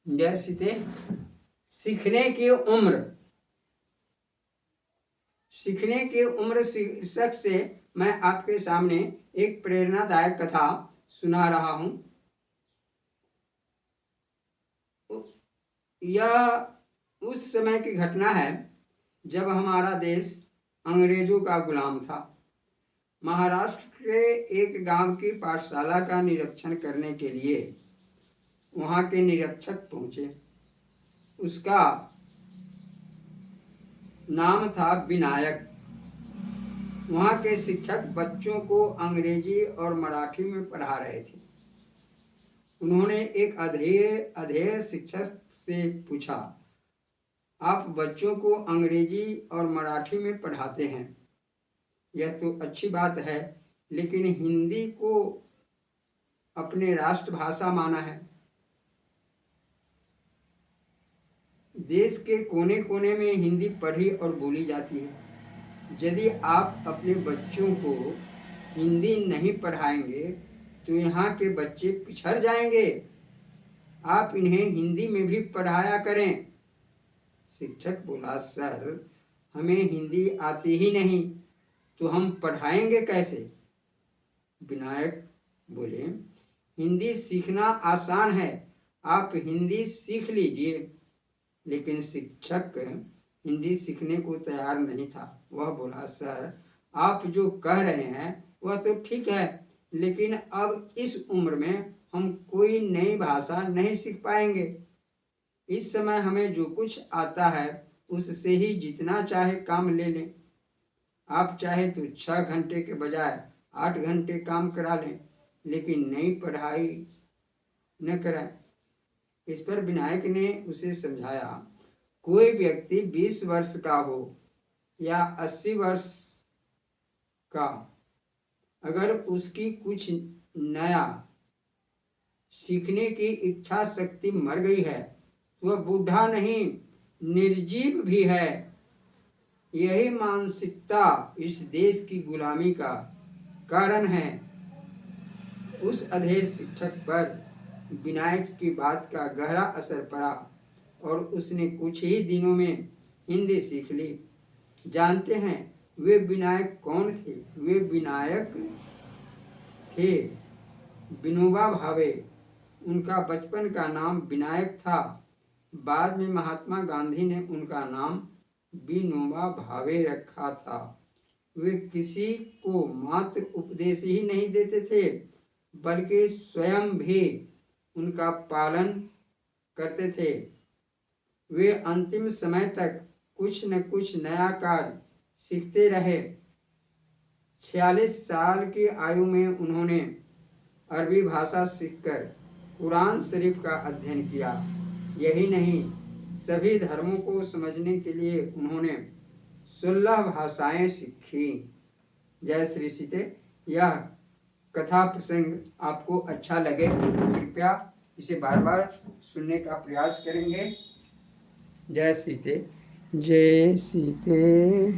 जैसे सीखने की उम्र, सीखने की उम्र शीर्षक से मैं आपके सामने एक प्रेरणादायक कथा सुना रहा हूं। यह उस समय की घटना है जब हमारा देश अंग्रेजों का गुलाम था। महाराष्ट्र के एक गांव की पाठशाला का निरीक्षण करने के लिए वहां के निरीक्षक पहुंचे। उसका नाम था विनायक। वहां के शिक्षक बच्चों को अंग्रेजी और मराठी में पढ़ा रहे थे। उन्होंने एक अधेड़ शिक्षक से पूछा, आप बच्चों को अंग्रेजी और मराठी में पढ़ाते हैं, यह तो अच्छी बात है, लेकिन हिंदी को अपने राष्ट्रभाषा माना है। देश के कोने कोने में हिंदी पढ़ी और बोली जाती है। यदि आप अपने बच्चों को हिंदी नहीं पढ़ाएंगे तो यहाँ के बच्चे पिछड़ जाएंगे। आप इन्हें हिंदी में भी पढ़ाया करें। शिक्षक बोला, सर हमें हिंदी आती ही नहीं तो हम पढ़ाएंगे कैसे? विनायक बोले, हिंदी सीखना आसान है, आप हिंदी सीख लीजिए। लेकिन शिक्षक हिंदी सीखने को तैयार नहीं था। वह बोला, सर आप जो कह रहे हैं वह तो ठीक है, लेकिन अब इस उम्र में हम कोई नई भाषा नहीं सीख पाएंगे। इस समय हमें जो कुछ आता है उससे ही जितना चाहे काम ले लें। आप चाहे तो 6 घंटे के बजाय 8 घंटे काम करा लें, लेकिन नई पढ़ाई न कराएं। इस पर विनायक ने उसे समझाया, कोई व्यक्ति 20 वर्ष का हो या 80 वर्ष का, अगर उसकी कुछ नया सीखने की इच्छा शक्ति मर गई है तो वह बूढ़ा नहीं, निर्जीव भी है। यही मानसिकता इस देश की गुलामी का कारण है। उस अधेड़ शिक्षक पर विनायक की बात का गहरा असर पड़ा और उसने कुछ ही दिनों में हिंदी सीख ली। जानते हैं वे विनायक कौन थे? वे विनायक थे विनोबा भावे। उनका बचपन का नाम विनायक था। बाद में महात्मा गांधी ने उनका नाम विनोबा भावे रखा था। वे किसी को मात्र उपदेश ही नहीं देते थे, बल्कि स्वयं भी उनका पालन करते थे। वे अंतिम समय तक कुछ न कुछ नया कार्य सीखते रहे। 46 साल की आयु में उन्होंने अरबी भाषा सीखकर कुरान शरीफ का अध्ययन किया। यही नहीं, सभी धर्मों को समझने के लिए उन्होंने 16 भाषाएं सीखी। जय श्री सीते। यह कथा प्रसंग आपको अच्छा लगे तो कृपया इसे बार बार सुनने का प्रयास करेंगे। जय सीते, जय सीते।